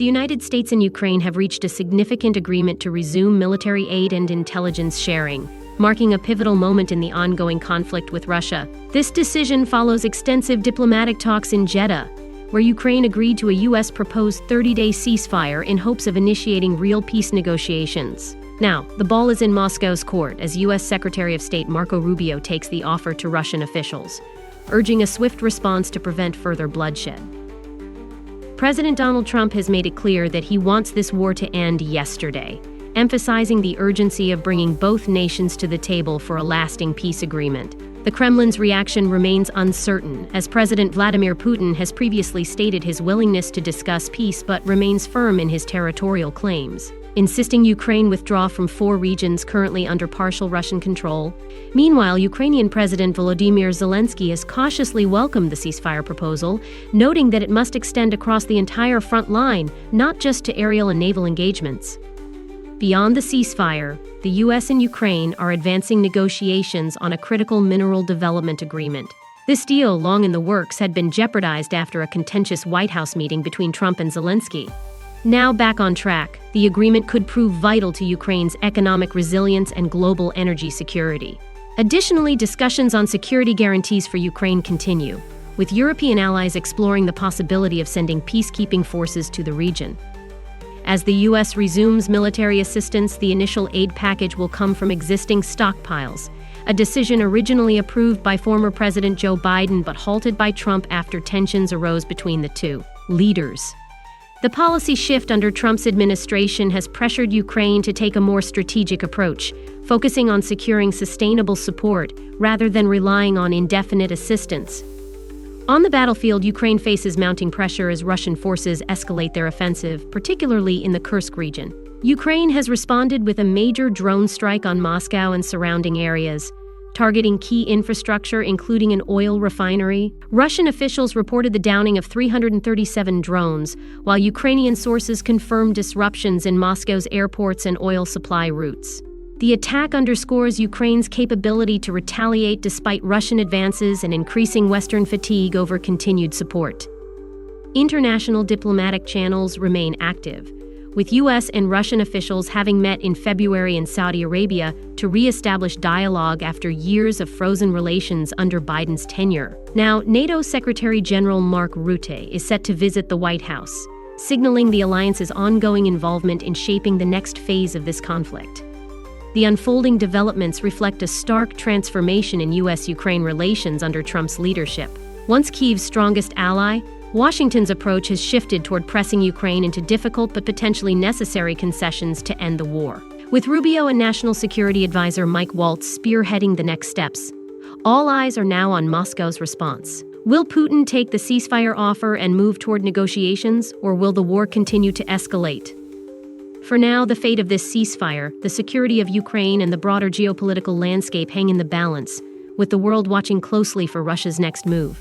The United States and Ukraine have reached a significant agreement to resume military aid and intelligence sharing, marking a pivotal moment in the ongoing conflict with Russia. This decision follows extensive diplomatic talks in Jeddah, where Ukraine agreed to a U.S. proposed 30-day ceasefire in hopes of initiating real peace negotiations. Now, the ball is in Moscow's court as U.S. Secretary of State Marco Rubio takes the offer to Russian officials, urging a swift response to prevent further bloodshed. President Donald Trump has made it clear that he wants this war to end yesterday, emphasizing the urgency of bringing both nations to the table for a lasting peace agreement. The Kremlin's reaction remains uncertain, as President Vladimir Putin has previously stated his willingness to discuss peace but remains firm in his territorial claims, insisting Ukraine withdraw from 4 regions currently under partial Russian control. Meanwhile, Ukrainian President Volodymyr Zelensky has cautiously welcomed the ceasefire proposal, noting that it must extend across the entire front line, not just to aerial and naval engagements. Beyond the ceasefire, the U.S. and Ukraine are advancing negotiations on a critical mineral development agreement. This deal, long in the works, had been jeopardized after a contentious White House meeting between Trump and Zelensky. Now back on track, the agreement could prove vital to Ukraine's economic resilience and global energy security. Additionally, discussions on security guarantees for Ukraine continue, with European allies exploring the possibility of sending peacekeeping forces to the region. As the U.S. resumes military assistance, the initial aid package will come from existing stockpiles, a decision originally approved by former President Joe Biden but halted by Trump after tensions arose between the two leaders. The policy shift under Trump's administration has pressured Ukraine to take a more strategic approach, focusing on securing sustainable support rather than relying on indefinite assistance. On the battlefield, Ukraine faces mounting pressure as Russian forces escalate their offensive, particularly in the Kursk region. Ukraine has responded with a major drone strike on Moscow and surrounding areas, targeting key infrastructure, including an oil refinery. Russian officials reported the downing of 337 drones, while Ukrainian sources confirmed disruptions in Moscow's airports and oil supply routes. The attack underscores Ukraine's capability to retaliate despite Russian advances and increasing Western fatigue over continued support. International diplomatic channels remain active, with U.S. and Russian officials having met in February in Saudi Arabia to re-establish dialogue after years of frozen relations under Biden's tenure. Now, NATO Secretary General Mark Rutte is set to visit the White House, signaling the alliance's ongoing involvement in shaping the next phase of this conflict. The unfolding developments reflect a stark transformation in U.S.-Ukraine relations under Trump's leadership. Once Kyiv's strongest ally, Washington's approach has shifted toward pressing Ukraine into difficult but potentially necessary concessions to end the war. With Rubio and National Security Advisor Mike Waltz spearheading the next steps, all eyes are now on Moscow's response. Will Putin take the ceasefire offer and move toward negotiations, or will the war continue to escalate? For now, the fate of this ceasefire, the security of Ukraine, and the broader geopolitical landscape hang in the balance, with the world watching closely for Russia's next move.